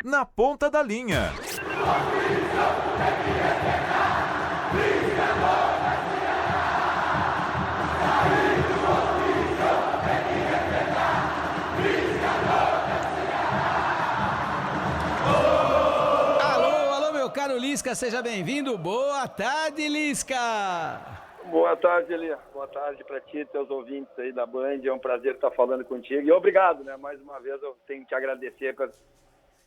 Na Ponta da Linha. Alô, meu caro Lisca, seja bem-vindo. Boa tarde, Lisca. Boa tarde, Elia. Boa tarde para ti e teus ouvintes aí da Band. É um prazer estar falando contigo. E obrigado, né? Mais uma vez eu tenho que te agradecer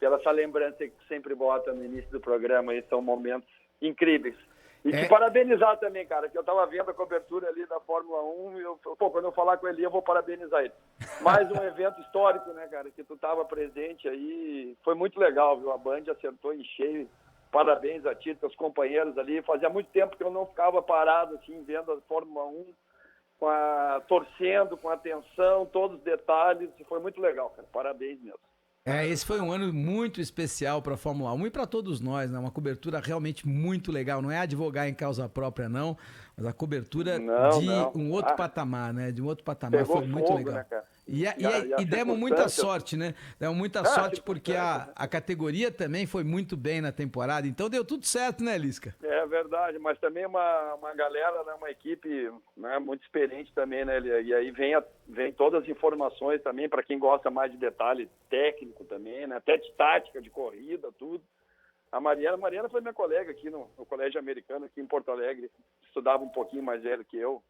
pela essa lembrança que tu sempre bota no início do programa. Aí são momentos incríveis. E te parabenizar também, cara, que eu estava vendo a cobertura ali da Fórmula 1 e quando eu falar com ele, eu vou parabenizar ele. Mais um evento histórico, né, cara, que tu estava presente aí. Foi muito legal, viu? A Band acertou em cheio. Parabéns a ti, teus companheiros ali. Fazia muito tempo que eu não ficava parado, assim, vendo a Fórmula 1, torcendo, com atenção, todos os detalhes. E foi muito legal, cara. Parabéns mesmo. Esse foi um ano muito especial para a Fórmula 1 e para todos nós, né? Uma cobertura realmente muito legal. Não é advogar em causa própria, não, mas a cobertura um outro patamar, né? De um outro patamar. Foi muito fogo, legal. Né, cara? E demos muita sorte, né? Demos muita sorte porque a categoria também foi muito bem na temporada. Então deu tudo certo, né, Lisca? É verdade, mas também uma galera, né, uma equipe, né, muito experiente também, né? E aí vem todas as informações também para quem gosta mais de detalhe técnico também, né? Até de tática, de corrida, tudo. A Mariana foi minha colega aqui no Colégio Americano, aqui em Porto Alegre. Estudava um pouquinho mais velho que eu.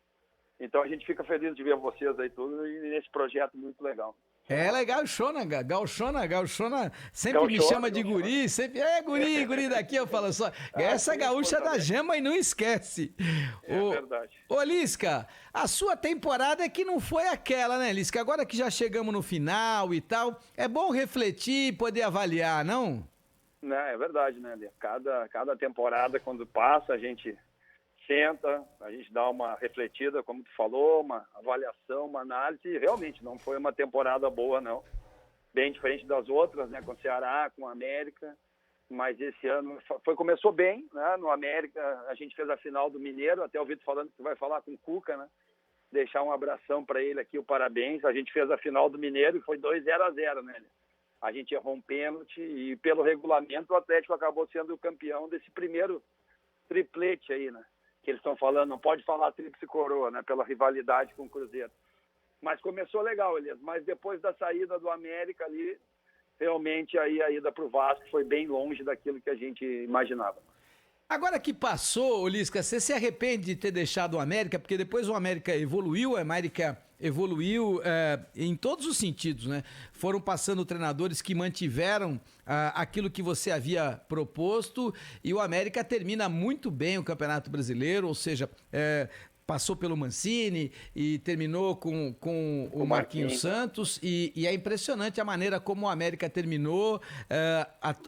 Então a gente fica feliz de ver vocês aí tudo e nesse projeto muito legal. É legal, Gauchona sempre me chama de guri, sempre, guri daqui, eu falo só, essa gaúcha da Gema e não esquece. Verdade. Ô Lisca, a sua temporada é que não foi aquela, né, Lisca? Agora que já chegamos no final e tal, é bom refletir e poder avaliar, não? Não, é verdade, né, Lê? Cada temporada, quando passa, a gente senta, a gente dá uma refletida, como tu falou, uma avaliação, uma análise, e realmente não foi uma temporada boa, não. Bem diferente das outras, né, com o Ceará, com o América, mas esse ano começou bem, né, no América a gente fez a final do Mineiro, até ouvi tu falando que tu vai falar com o Cuca, né, deixar um abração para ele aqui, o parabéns, a gente fez a final do Mineiro e foi 2-0, né, a gente errou um pênalti e pelo regulamento o Atlético acabou sendo o campeão desse primeiro triplete aí, né, que eles estão falando, não pode falar tríplice coroa, né, pela rivalidade com o Cruzeiro. Mas começou legal, Elias, mas depois da saída do América ali, realmente aí a ida para o Vasco foi bem longe daquilo que a gente imaginava. Agora que passou, Lisca, você se arrepende de ter deixado o América? Porque depois o América evoluiu em todos os sentidos, né? Foram passando treinadores que mantiveram aquilo que você havia proposto e o América termina muito bem o Campeonato Brasileiro, ou seja, passou pelo Mancini e terminou com o Marquinhos Santos e é impressionante a maneira como o América terminou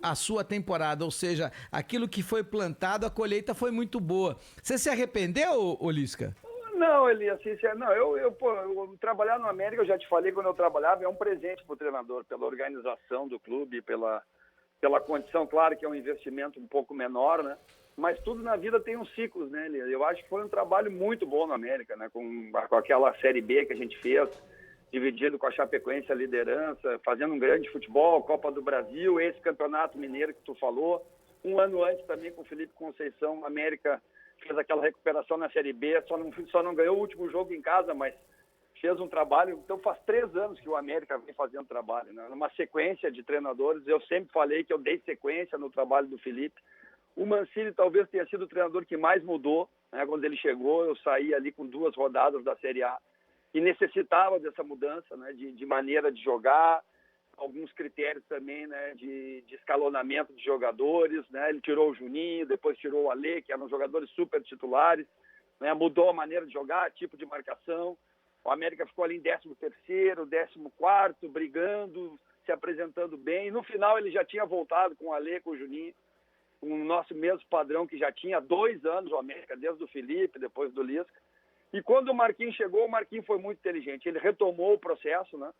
a sua temporada, ou seja, aquilo que foi plantado, a colheita foi muito boa. Você se arrependeu, Lisca? Não, Elias, eu trabalhar no América, eu já te falei quando eu trabalhava, é um presente para o treinador, pela organização do clube, pela condição, claro que é um investimento um pouco menor, né? Mas tudo na vida tem uns ciclos, né, Elias? Eu acho que foi um trabalho muito bom no América, né? Com aquela Série B que a gente fez, dividido com a Chapecoense a liderança, fazendo um grande futebol, Copa do Brasil, esse Campeonato Mineiro que tu falou. Um ano antes também com o Felipe Conceição, a América fez aquela recuperação na Série B, só não ganhou o último jogo em casa, mas fez um trabalho. Então faz 3 anos que o América vem fazendo trabalho, né? Numa sequência de treinadores, eu sempre falei que eu dei sequência no trabalho do Felipe. O Mancini talvez tenha sido o treinador que mais mudou, né? Quando ele chegou, eu saí ali com 2 rodadas da Série A e necessitava dessa mudança, né? De maneira de jogar, alguns critérios também, né? De escalonamento de jogadores, né? Ele tirou o Juninho, depois tirou o Alê, que eram jogadores super titulares, né? Mudou a maneira de jogar, tipo de marcação. O América ficou ali em 13º, 14º, brigando, se apresentando bem. No final ele já tinha voltado com o Alê, com o Juninho, com o nosso mesmo padrão que já tinha 2 anos o América, desde o Felipe, depois do Lisca. E quando o Marquinhos chegou, o Marquinhos foi muito inteligente. Ele retomou o processo, né?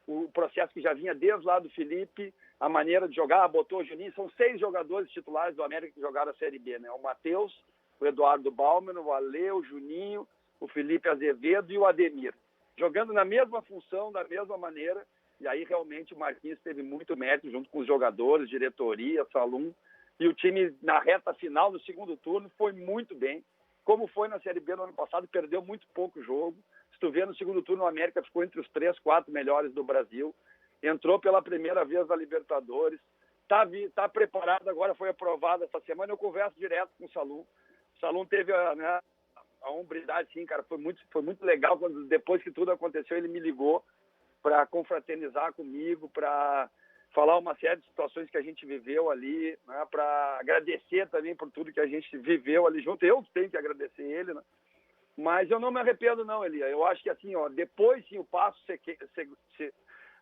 O processo que já vinha desde lá do Felipe, a maneira de jogar, botou o Juninho. São 6 jogadores titulares do América que jogaram a Série B, né? O Matheus, o Eduardo Baumann, o Alê, o Juninho, o Felipe Azevedo e o Ademir. Jogando na mesma função, da mesma maneira, E aí realmente o Marquinhos teve muito mérito junto com os jogadores, diretoria, Salum, e o time na reta final do segundo turno foi muito bem, como foi na Série B no ano passado, perdeu muito pouco jogo. Se tu vê no segundo turno, o América ficou entre os 3, 4 melhores do Brasil, entrou pela primeira vez na Libertadores, tá preparado, agora foi aprovado essa semana. Eu converso direto com o Salum. O Salum teve a hombridade, sim, cara, foi muito legal quando depois que tudo aconteceu ele me ligou para confraternizar comigo, para falar uma série de situações que a gente viveu ali, né, para agradecer também por tudo que a gente viveu ali junto. Eu tenho que agradecer ele, né? Mas eu não me arrependo não, Elia. Eu acho que assim, ó, depois sim o passo,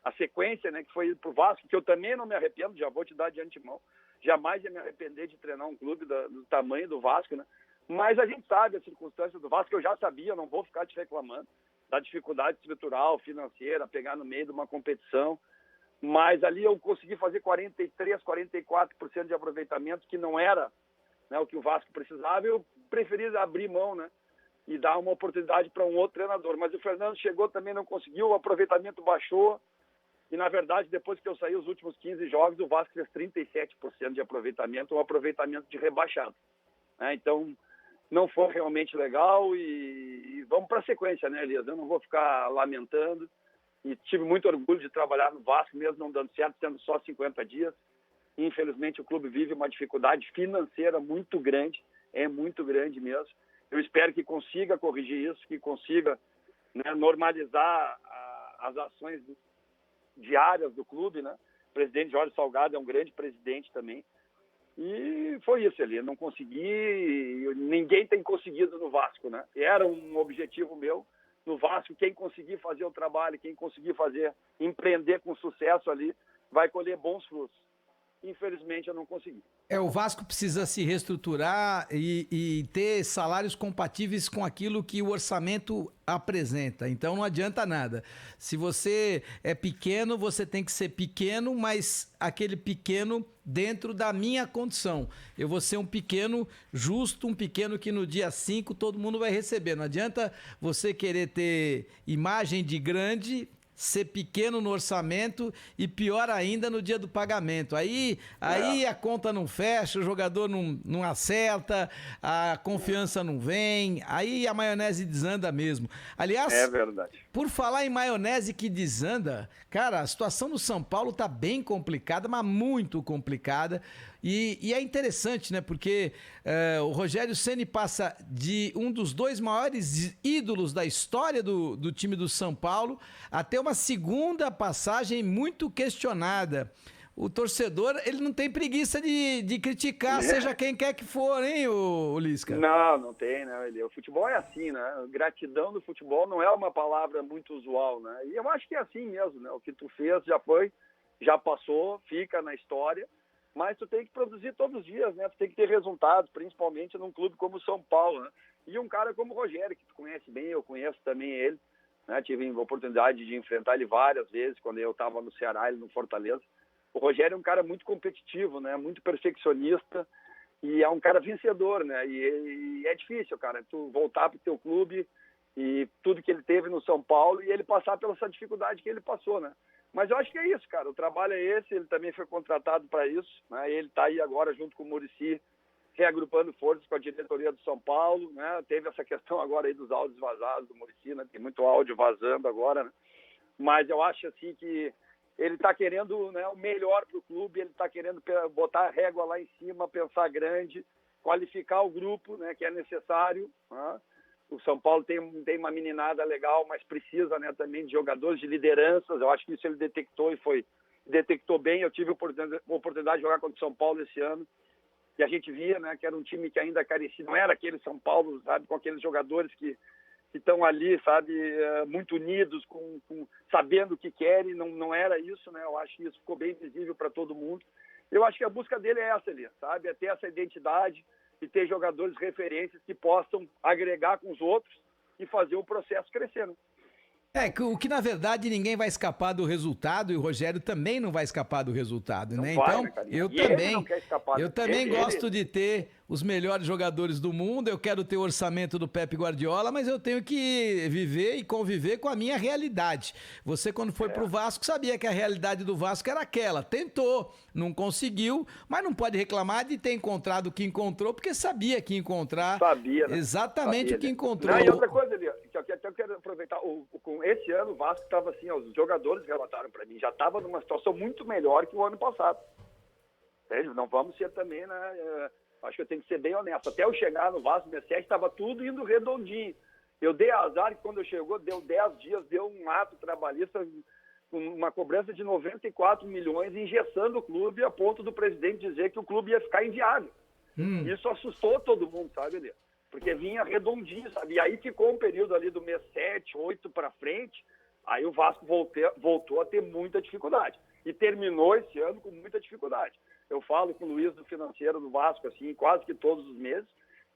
a sequência, né, que foi ir pro Vasco, que eu também não me arrependo, já vou te dar de antemão. Jamais ia me arrepender de treinar um clube do tamanho do Vasco, né? Mas a gente sabe as circunstâncias do Vasco, eu já sabia, não vou ficar te reclamando da dificuldade estrutural, financeira, pegar no meio de uma competição. Mas ali eu consegui fazer 43%, 44% de aproveitamento, que não era, né, o que o Vasco precisava. Eu preferi abrir mão, né, e dar uma oportunidade para um outro treinador. Mas o Fernando chegou também, não conseguiu, o aproveitamento baixou. E, na verdade, depois que eu saí os últimos 15 jogos, o Vasco fez 37% de aproveitamento, um aproveitamento de rebaixado, né? Então, não foi realmente legal e vamos para a sequência, né, Elias? Eu não vou ficar lamentando. E tive muito orgulho de trabalhar no Vasco, mesmo não dando certo, sendo só 50 dias. Infelizmente, o clube vive uma dificuldade financeira muito grande, é muito grande mesmo. Eu espero que consiga corrigir isso, que consiga, né, normalizar as ações diárias do clube, né? O presidente Jorge Salgado é um grande presidente também. E foi isso ali, eu não consegui, ninguém tem conseguido no Vasco, né? Era um objetivo meu. No Vasco, quem conseguir fazer o trabalho, quem conseguir empreender com sucesso ali, vai colher bons frutos. Infelizmente, eu não consegui. O Vasco precisa se reestruturar e ter salários compatíveis com aquilo que o orçamento apresenta. Então não adianta nada. Se você é pequeno, você tem que ser pequeno, mas aquele pequeno dentro da minha condição. Eu vou ser um pequeno justo, um pequeno que no dia 5 todo mundo vai receber. Não adianta você querer ter imagem de grande, ser pequeno no orçamento e pior ainda no dia do pagamento. Aí a conta não fecha, o jogador não acerta, a confiança não vem, aí a maionese desanda mesmo. Aliás, é verdade. Por falar em maionese que desanda, cara, a situação no São Paulo tá bem complicada, mas muito complicada. E é interessante, né? Porque o Rogério Ceni passa de um dos 2 maiores ídolos da história do time do São Paulo até uma segunda passagem muito questionada. O torcedor, ele não tem preguiça de criticar, seja quem quer que for, hein, o Lisca? Não tem, né? O futebol é assim, né? Gratidão do futebol não é uma palavra muito usual, né? E eu acho que é assim mesmo, né? O que tu fez já foi, já passou, fica na história, mas tu tem que produzir todos os dias, né? Tu tem que ter resultados, principalmente num clube como o São Paulo, né? E um cara como o Rogério, que tu conhece bem, eu conheço também ele, né? Tive a oportunidade de enfrentar ele várias vezes, quando eu estava no Ceará, ele no Fortaleza. O Rogério é um cara muito competitivo, né? Muito perfeccionista e é um cara vencedor, né? E é difícil, cara, tu voltar pro teu clube e tudo que ele teve no São Paulo e ele passar pela essa dificuldade que ele passou, né? Mas eu acho que é isso, cara. O trabalho é esse, ele também foi contratado para isso, né? Ele tá aí agora junto com o Muricy, reagrupando forças com a diretoria do São Paulo, né? Teve essa questão agora aí dos áudios vazados do Muricy, né? Tem muito áudio vazando agora, né? Mas eu acho assim que ele está querendo, né, o melhor para o clube, ele está querendo botar a régua lá em cima, pensar grande, qualificar o grupo, né, que é necessário, né? O São Paulo tem uma meninada legal, mas precisa, né, também de jogadores, de lideranças. Eu acho que isso ele detectou bem. Eu tive a oportunidade de jogar contra o São Paulo esse ano e a gente via, né, que era um time que ainda carecia, não era aquele São Paulo, sabe, com aqueles jogadores que estão ali, sabe, muito unidos, sabendo o que querem, não era isso, né? Eu acho que isso ficou bem visível para todo mundo. Eu acho que a busca dele é essa ali, sabe? É ter essa identidade e ter jogadores referências que possam agregar com os outros e fazer o processo crescer, né? O que na verdade ninguém vai escapar do resultado e o Rogério também não vai escapar do resultado, né? Vai, Então, né, cara? eu E ele também, não quer escapar. eu também gosto de ter os melhores jogadores do mundo, eu quero ter o orçamento do Pepe Guardiola, mas eu tenho que viver e conviver com a minha realidade. Você, quando foi pro Vasco, sabia que a realidade do Vasco era aquela. Tentou, não conseguiu, mas não pode reclamar de ter encontrado o que encontrou, porque sabia que ia encontrar Né? exatamente sabia, o que né? encontrou. Não, e outra coisa, ali, que eu quero aproveitar, com esse ano o Vasco estava assim, os jogadores relataram para mim, já estava numa situação muito melhor que o ano passado. Não vamos ser também, né? Acho que eu tenho que ser bem honesto. Até eu chegar no Vasco, 2007, estava tudo indo redondinho. Eu dei azar que quando eu chegou, deu 10 dias, deu um ato trabalhista com uma cobrança de 94 milhões, engessando o clube a ponto do presidente dizer que o clube ia ficar inviável. Isso assustou todo mundo, sabe, Elias? Porque vinha redondinho, sabe? E aí ficou um período ali do mês 7, 8 para frente, aí o Vasco voltou a ter muita dificuldade. E terminou esse ano com muita dificuldade. Eu falo com o Luiz do financeiro do Vasco, assim, quase que todos os meses,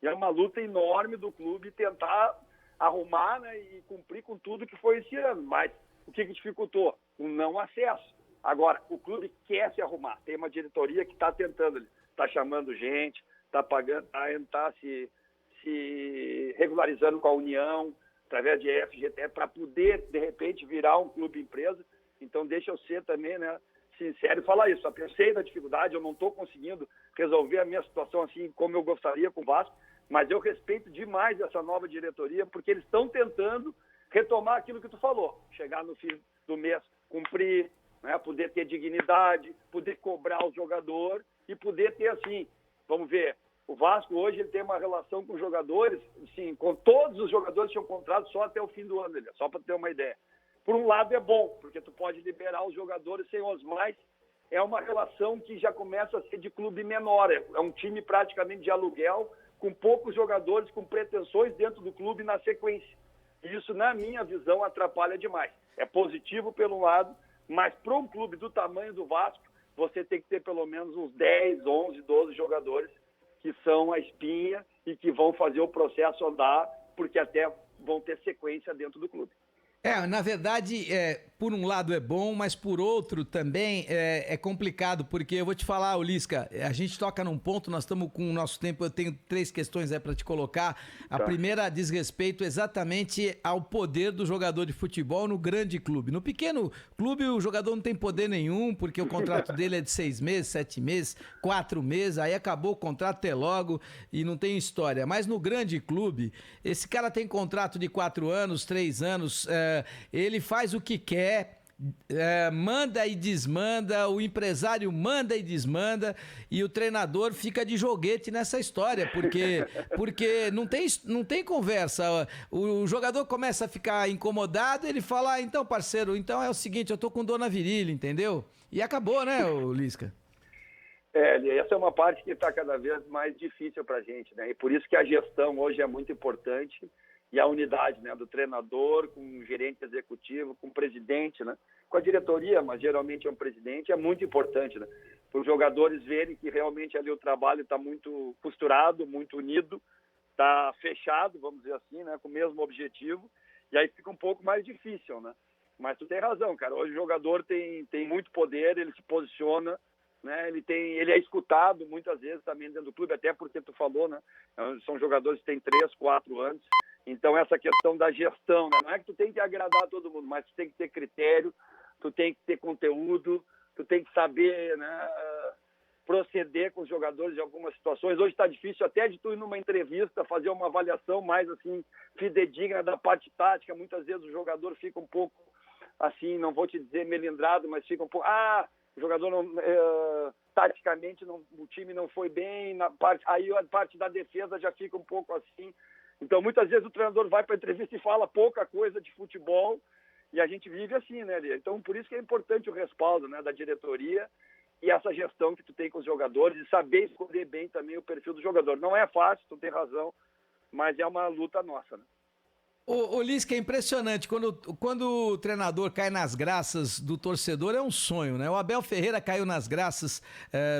e é uma luta enorme do clube tentar arrumar, né, e cumprir com tudo que foi esse ano. Mas o que dificultou? O não acesso. Agora, o clube quer se arrumar. Tem uma diretoria que está tentando, está chamando gente, está pagando, está se regularizando com a União, através de FGTE, para poder, de repente, virar um clube empresa. Então, deixa eu ser também, né, sincero e falar isso. Eu sei da dificuldade, eu não estou conseguindo resolver a minha situação assim como eu gostaria com o Vasco, mas eu respeito demais essa nova diretoria, porque eles estão tentando retomar aquilo que tu falou, chegar no fim do mês, cumprir, né, poder ter dignidade, poder cobrar o jogador e poder ter assim, vamos ver, o Vasco hoje ele tem uma relação com os jogadores, assim, com todos os jogadores que tinham contrato só até o fim do ano, só para ter uma ideia. Por um lado é bom, porque tu pode liberar os jogadores sem os mais. É uma relação que já começa a ser de clube menor. É um time praticamente de aluguel, com poucos jogadores, com pretensões dentro do clube na sequência. E isso, na minha visão, atrapalha demais. É positivo pelo lado, mas para um clube do tamanho do Vasco, você tem que ter pelo menos uns 10, 11, 12 jogadores que são a espinha e que vão fazer o processo andar, porque até vão ter sequência dentro do clube. Na verdade, por um lado é bom, mas por outro também é complicado, porque eu vou te falar, Lisca, a gente toca num ponto, nós estamos com o nosso tempo, eu tenho 3 questões para te colocar. A primeira diz respeito exatamente ao poder do jogador de futebol no grande clube. No pequeno clube o jogador não tem poder nenhum, porque o contrato dele é de 6 meses, 7 meses, 4 meses, aí acabou o contrato até logo e não tem história. Mas no grande clube, esse cara tem contrato de 4 anos, 3 anos, ele faz o que quer, manda e desmanda, o empresário manda e desmanda e o treinador fica de joguete nessa história, porque não tem conversa. O jogador começa a ficar incomodado, ele fala, então parceiro, então é o seguinte, eu tô com dor na virilha, entendeu? E acabou, né, Lisca? Essa é uma parte que está cada vez mais difícil para a gente, né? E por isso que a gestão hoje é muito importante. E a unidade, né, do treinador, com o gerente executivo, com o presidente, né, com a diretoria, mas geralmente é um presidente, é muito importante, né, para os jogadores verem que realmente ali o trabalho está muito costurado, muito unido, está fechado, vamos dizer assim, né, com o mesmo objetivo, e aí fica um pouco mais difícil, né. Mas tu tem razão, cara, hoje o jogador tem muito poder, ele se posiciona, né, ele é escutado muitas vezes também dentro do clube, até porque tu falou, né, são jogadores que têm 3, 4 anos. Então, essa questão da gestão, né? Não é que tu tem que agradar todo mundo, mas tu tem que ter critério, tu tem que ter conteúdo, tu tem que saber, né, proceder com os jogadores em algumas situações. Hoje está difícil até de tu ir numa entrevista, fazer uma avaliação mais assim fidedigna da parte tática. Muitas vezes o jogador fica um pouco, assim, não vou te dizer melindrado, mas fica um pouco... o jogador não... taticamente o time não foi bem, aí a parte da defesa já fica um pouco assim... Então, muitas vezes o treinador vai para a entrevista e fala pouca coisa de futebol e a gente vive assim, né, Lia? Então, por isso que é importante o respaldo, né, da diretoria e essa gestão que tu tem com os jogadores e saber escolher bem também o perfil do jogador. Não é fácil, tu tem razão, mas é uma luta nossa, né? Ô Lisca, é impressionante, quando o treinador cai nas graças do torcedor é um sonho, né? O Abel Ferreira caiu nas graças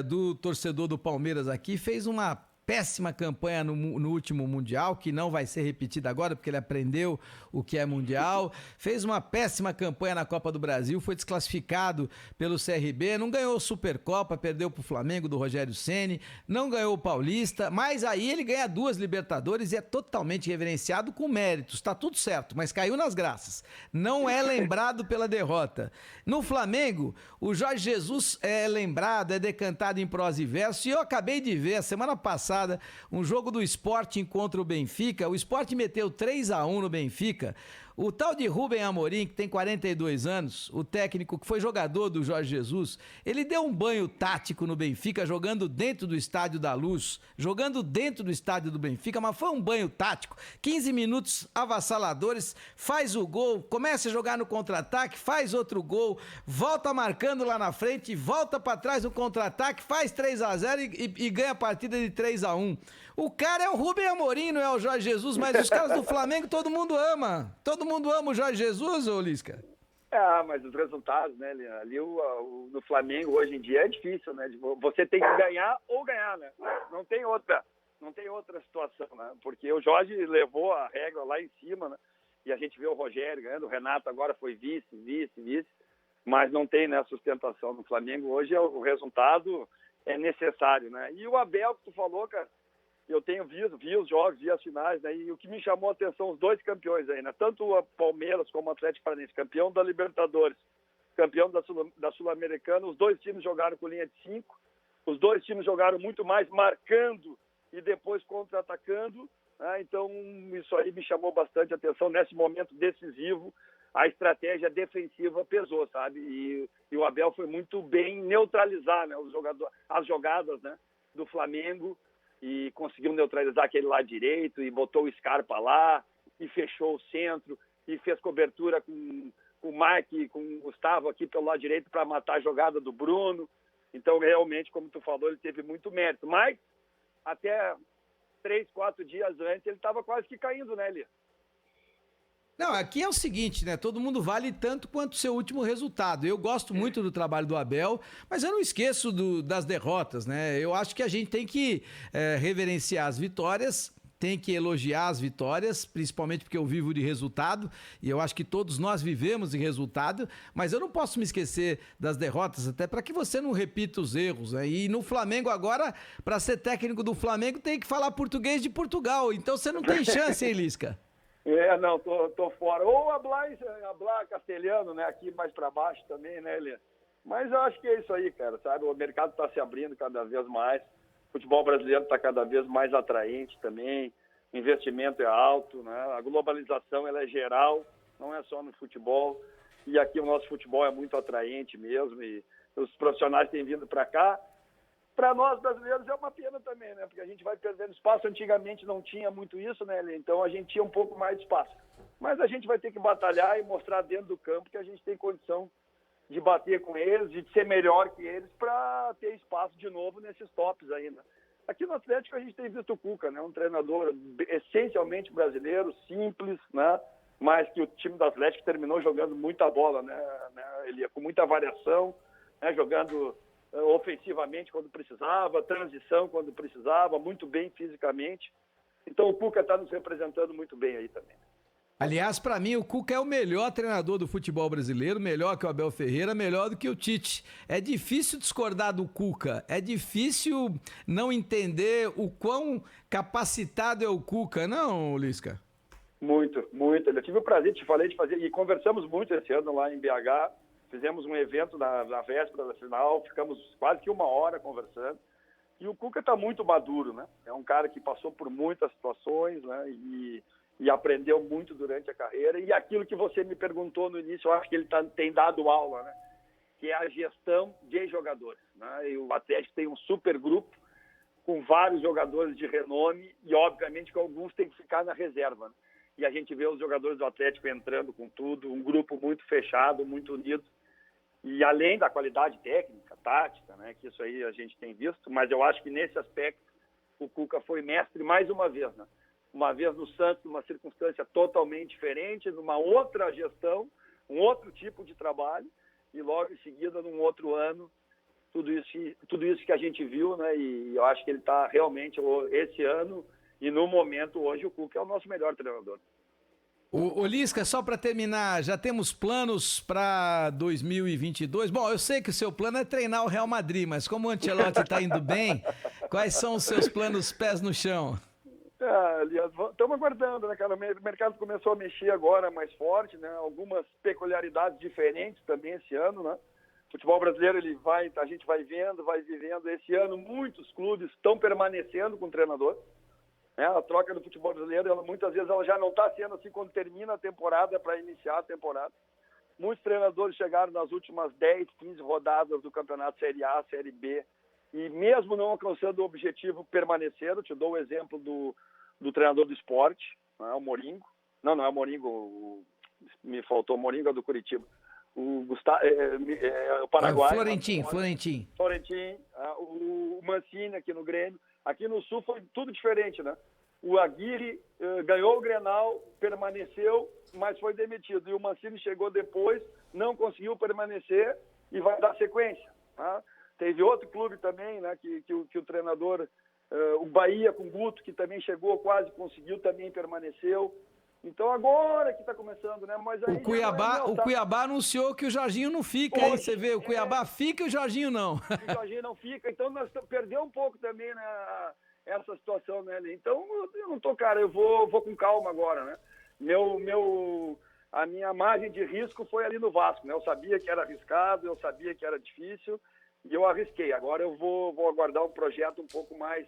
do torcedor do Palmeiras aqui, fez uma péssima campanha no último Mundial, que não vai ser repetida agora, porque ele aprendeu o que é Mundial. Fez uma péssima campanha na Copa do Brasil, foi desclassificado pelo CRB, não ganhou Supercopa, perdeu pro Flamengo do Rogério Ceni, não ganhou o Paulista, mas aí ele ganha 2 Libertadores e é totalmente reverenciado com méritos, tá tudo certo, mas caiu nas graças. Não é lembrado pela derrota. No Flamengo, o Jorge Jesus é lembrado, é decantado em prosa e verso, e eu acabei de ver, a semana passada, um jogo do Sporting contra o Benfica. O Sporting meteu 3-1 no Benfica. O tal de Rubem Amorim, que tem 42 anos, o técnico que foi jogador do Jorge Jesus, ele deu um banho tático no Benfica, jogando dentro do Estádio da Luz, jogando dentro do estádio do Benfica, mas foi um banho tático, 15 minutos avassaladores, faz o gol, começa a jogar no contra-ataque, faz outro gol, volta marcando lá na frente, volta para trás no contra-ataque, faz 3-0 e ganha a partida de 3-1. O cara é o Rubem Amorim, não é o Jorge Jesus, mas os caras do Flamengo todo mundo ama. Todo mundo ama o Jorge Jesus, ô Lisca? Mas os resultados, né, ali no Flamengo hoje em dia é difícil, né? Você tem que ganhar ou ganhar, né? Não tem outra situação, né? Porque o Jorge levou a regra lá em cima, né? E a gente vê o Rogério ganhando, o Renato agora foi vice, mas não tem, né, sustentação no Flamengo. Hoje o resultado é necessário, né? E o Abel, que tu falou, cara, eu tenho vi os jogos, vi as finais, né? E o que me chamou a atenção, os 2 campeões aí, né? Tanto o Palmeiras como o Atlético Paranaense, campeão da Libertadores, campeão da Sul-Americana, os 2 times jogaram com linha de 5, os 2 times jogaram muito mais marcando e depois contra-atacando, né? Então isso aí me chamou bastante atenção nesse momento decisivo. A estratégia defensiva pesou, sabe? E o Abel foi muito bem neutralizar, né, as jogadas, né, do Flamengo, e conseguiu neutralizar aquele lado direito e botou o Scarpa lá e fechou o centro e fez cobertura com o Mike, com o Gustavo aqui pelo lado direito para matar a jogada do Bruno. Então, realmente, como tu falou, ele teve muito mérito. Mas, até 3, 4 dias antes, ele estava quase que caindo, né, Eli? Não, aqui é o seguinte, né? Todo mundo vale tanto quanto o seu último resultado. Eu gosto muito do trabalho do Abel, mas eu não esqueço das derrotas, né? Eu acho que a gente tem que reverenciar as vitórias, tem que elogiar as vitórias, principalmente porque eu vivo de resultado, e eu acho que todos nós vivemos de resultado, mas eu não posso me esquecer das derrotas, até para que você não repita os erros, né? E no Flamengo agora, para ser técnico do Flamengo, tem que falar português de Portugal, então você não tem chance, hein, Lisca? Não, tô fora. Ou hablar castelhano, né? Aqui mais para baixo também, né, Elias? Mas eu acho que é isso aí, cara, sabe? O mercado está se abrindo cada vez mais. O futebol brasileiro está cada vez mais atraente também. O investimento é alto, né? A globalização ela é geral, não é só no futebol. E aqui o nosso futebol é muito atraente mesmo. E os profissionais têm vindo para cá. Para nós brasileiros é uma pena também, né? Porque a gente vai perdendo espaço. Antigamente não tinha muito isso, né, Eli? Então a gente tinha um pouco mais de espaço. Mas a gente vai ter que batalhar e mostrar dentro do campo que a gente tem condição de bater com eles, de ser melhor que eles para ter espaço de novo nesses tops ainda. Aqui no Atlético a gente tem visto o Cuca, né? Um treinador essencialmente brasileiro, simples, né? Mas que o time do Atlético terminou jogando muita bola, né? Ele ia com muita variação, né? Jogando ofensivamente quando precisava, transição quando precisava, muito bem fisicamente. Então o Cuca está nos representando muito bem aí também. Aliás, para mim, o Cuca é o melhor treinador do futebol brasileiro, melhor que o Abel Ferreira, melhor do que o Tite. É difícil discordar do Cuca, é difícil não entender o quão capacitado é o Cuca, não, Lisca? Muito. Eu tive o prazer, te falei, de fazer, e conversamos muito esse ano lá em BH, fizemos um evento na véspera da final, ficamos quase que 1 hora conversando, e o Cuca está muito maduro, né? É um cara que passou por muitas situações, né? E aprendeu muito durante a carreira. E aquilo que você me perguntou no início, eu acho que ele tem dado aula, né? Que é a gestão de jogadores, né? E o Atlético tem um super grupo com vários jogadores de renome e, obviamente, que alguns têm que ficar na reserva, né? E a gente vê os jogadores do Atlético entrando com tudo, um grupo muito fechado, muito unido. E além da qualidade técnica, tática, né? Que isso aí a gente tem visto, mas eu acho que nesse aspecto o Cuca foi mestre mais uma vez, né? Uma vez no Santos, numa circunstância totalmente diferente, numa outra gestão, um outro tipo de trabalho, e logo em seguida, num outro ano, tudo isso que a gente viu, né? E eu acho que ele está realmente, esse ano e no momento hoje, o Cuca é o nosso melhor treinador. Ô Lisca, só para terminar, já temos planos para 2022? Bom, eu sei que o seu plano é treinar o Real Madrid, mas como o Ancelotti está indo bem, quais são os seus planos pés no chão? Aliás, estamos aguardando, né, cara? O mercado começou a mexer agora mais forte, né? Algumas peculiaridades diferentes também esse ano, né? O futebol brasileiro, a gente vai vendo, vai vivendo. Esse ano, muitos clubes estão permanecendo com o treinador. A troca do futebol brasileiro, muitas vezes ela já não está sendo assim quando termina a temporada para iniciar a temporada. Muitos treinadores chegaram nas últimas 10, 15 rodadas do campeonato Série A, Série B, e mesmo não alcançando o objetivo, permaneceram. Te dou o exemplo do treinador do Sport, o Moringo. Não é o Moringo, me faltou, o Moringo é do Curitiba. O Gustavo, o Paraguai. Florentin. O Mancini aqui no Grêmio. Aqui no Sul foi tudo diferente, né? O Aguirre ganhou o Grenal, permaneceu, mas foi demitido. E o Mancini chegou depois, não conseguiu permanecer e vai dar sequência. Tá? Teve outro clube também, né? Que o treinador, o Bahia com o Guto, que também chegou, quase conseguiu, também permaneceu. Então agora que está começando, né? Mas aí o Cuiabá anunciou que o Jorginho não fica, aí você vê, o Cuiabá fica e o Jorginho não. O Jorginho não fica, então nós perdemos um pouco também, né, essa situação, né? Então eu não tô, cara, eu vou com calma agora, né? A minha margem de risco foi ali no Vasco, né? Eu sabia que era arriscado, eu sabia que era difícil e eu arrisquei. Agora eu vou aguardar um projeto um pouco mais,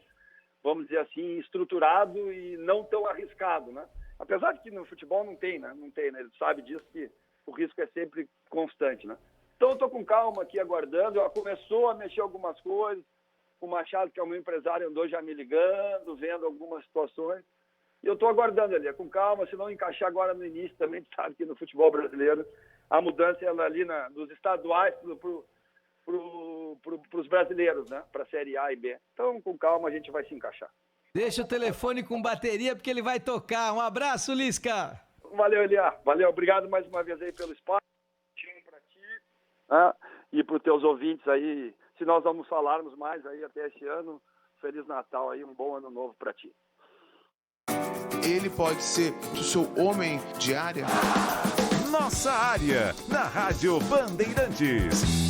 vamos dizer assim, estruturado e não tão arriscado, né? Apesar de que no futebol não tem, né? Ele sabe disso, que o risco é sempre constante, né? Então eu estou com calma aqui, aguardando. Começou a mexer algumas coisas. O Machado, que é o meu empresário, andou já me ligando, vendo algumas situações. E eu estou aguardando ali, com calma. Se não encaixar agora no início, também sabe que no futebol brasileiro a mudança é ali dos estaduais para os brasileiros, né? Para a Série A e B. Então, com calma, a gente vai se encaixar. Deixa o telefone com bateria, porque ele vai tocar. Um abraço, Lisca. Valeu, Eliá. Valeu. Obrigado mais uma vez aí pelo espaço. Para ti, né? E para os teus ouvintes aí. Se nós vamos falarmos mais aí até esse ano, Feliz Natal aí, um bom ano novo para ti. Ele pode ser o seu homem de área? Nossa área, na Rádio Bandeirantes.